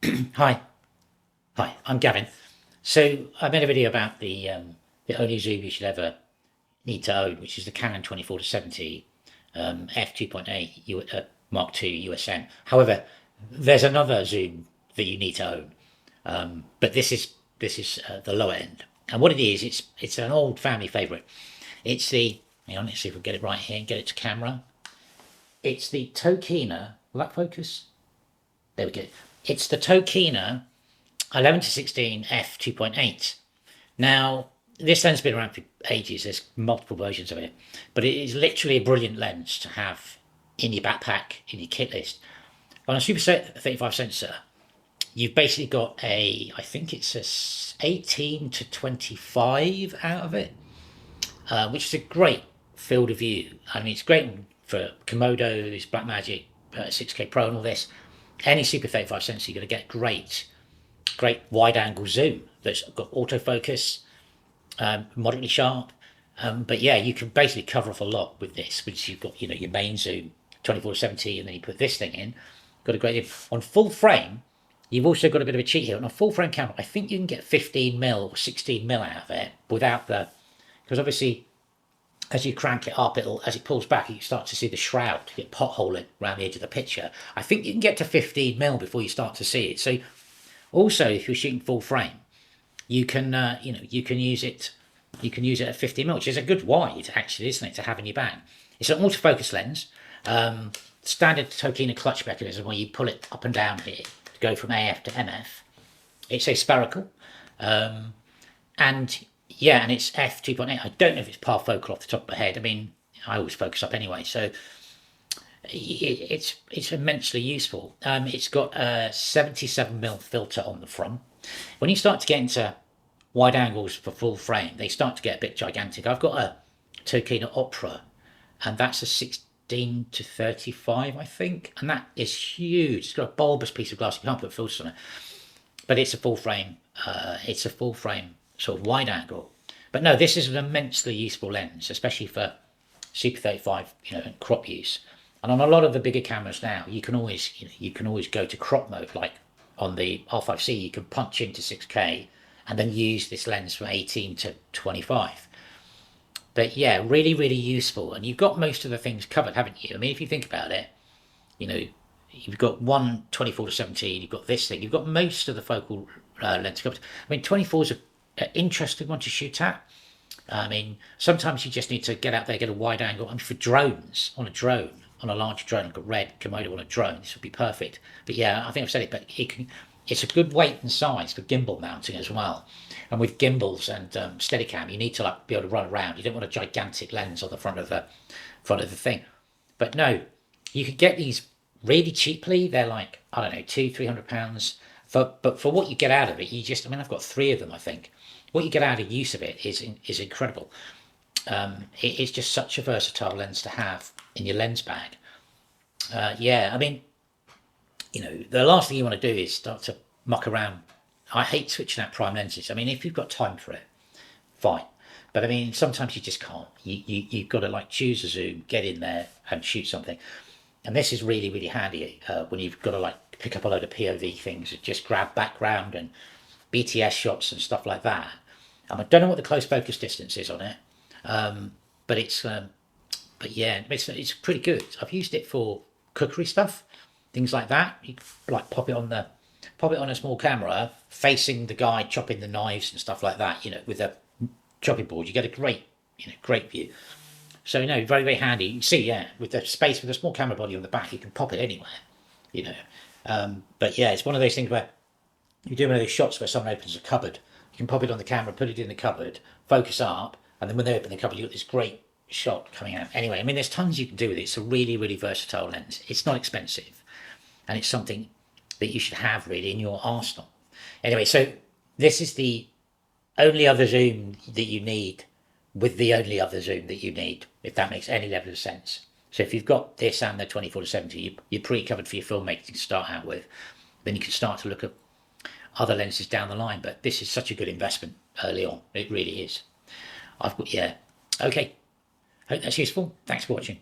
Hi, I'm Gavin. So I made a video about the only zoom you should ever need to own, which is the Canon 24 to 70 f2.8 Mark II USM. However, there's another zoom that you need to own, but this is the lower end. And what it is, it's an old family favourite. It's the hang on, let's see if we can get it right here and get it to camera. It's the Tokina. Will that focus? There we go. It's the Tokina 11 to 16 f 2.8. Now, this lens has been around for ages. There's multiple versions of it, but it is literally a brilliant lens to have in your backpack, in your kit list. On a Super 35 sensor, you've basically got I think it's a 18 to 25 out of it, which is a great field of view. I mean, it's great for Komodos, Blackmagic, 6K Pro, and all this. Any Super 35 sensor, you're going to get great wide angle zoom that's got autofocus, moderately sharp. But yeah, you can basically cover off a lot with this, which you've got, your main zoom, 24 to 70, and then you put this thing in. Got a great on full frame. You've also got a bit of a cheat here. On a full frame camera, I think you can get 15 mil or 16 mil out of it without because obviously as you crank it up, as it pulls back, you start to see the shroud get potholing around the edge of the picture. I think you can get to 15 mil before you start to see it. So also, if you're shooting full frame, you can you can use it. You can use it at 50 mil, which is a good wide, actually, isn't it, to have in your bag? It's an autofocus lens, standard Tokina clutch mechanism where you pull it up and down here to go from AF to MF. It's a spherical, and yeah, and it's f2.8. I don't know if it's parfocal off the top of my head. I mean, I always focus up anyway, so it's immensely useful. It's got a 77mm filter on the front. When you start to get into wide angles for full frame, they start to get a bit gigantic. I've got a Tokina Opera, and that's a 16 to 35, I think, and that is huge. It's got a bulbous piece of glass. You can't put filters on it, but it's a full frame. It's a full frame sort of wide angle. But no, this is an immensely useful lens, especially for Super 35, and crop use. And on a lot of the bigger cameras now, you can always go to crop mode. Like on the R5C, you can punch into 6K and then use this lens from 18 to 25. But yeah, really, really useful. And you've got most of the things covered, haven't you? I mean, if you think about it, you've got one 24 to 17, you've got this thing, you've got most of the focal length covered. I mean, 24 is an interesting one to shoot at. I mean, sometimes you just need to get out there, get a wide angle. I mean, for drones, on a large drone, like a red Komodo on a drone, this would be perfect. But yeah, I think I've said it, but it's a good weight and size for gimbal mounting as well. And with gimbals and Steadicam, you need to be able to run around. You don't want a gigantic lens on the front of the thing. But no, you can get these really cheaply. They're like, I don't know, £200-300. But for what you get out of it, I've got 3 of them, I think. What you get out of use of it is incredible. It's just such a versatile lens to have in your lens bag. Yeah, I mean, the last thing you want to do is start to muck around. I hate switching out prime lenses. I mean, if you've got time for it, fine. But I mean, sometimes you just can't. You've got to choose a zoom, get in there and shoot something. And this is really, really handy when you've got to pick up a load of POV things, just grab background and BTS shots and stuff like that. I don't know what the close focus distance is on it, but yeah, it's pretty good. I've used it for cookery stuff, things like that. You pop it on a small camera facing the guy chopping the knives and stuff like that. With a chopping board, you get a great view. So very, very handy. You can see, yeah, with the space, with a small camera body on the back, you can pop it anywhere. But yeah, it's one of those things where you do one of those shots where someone opens a cupboard. You can pop it on the camera, put it in the cupboard, focus up, and then when they open the cupboard, you got this great shot coming out. Anyway, I mean, there's tons you can do with it. It's a really, really versatile lens. It's not expensive, and it's something that you should have really in your arsenal. Anyway, so this is the only other zoom that you need with the only other zoom that you need, if that makes any level of sense. So if you've got this and the 24 to 70, you're pretty covered for your filmmaking to start out with. Then you can start to look at other lenses down the line, but this is such a good investment early on. It really is. Yeah. Okay. Hope that's useful. Thanks for watching.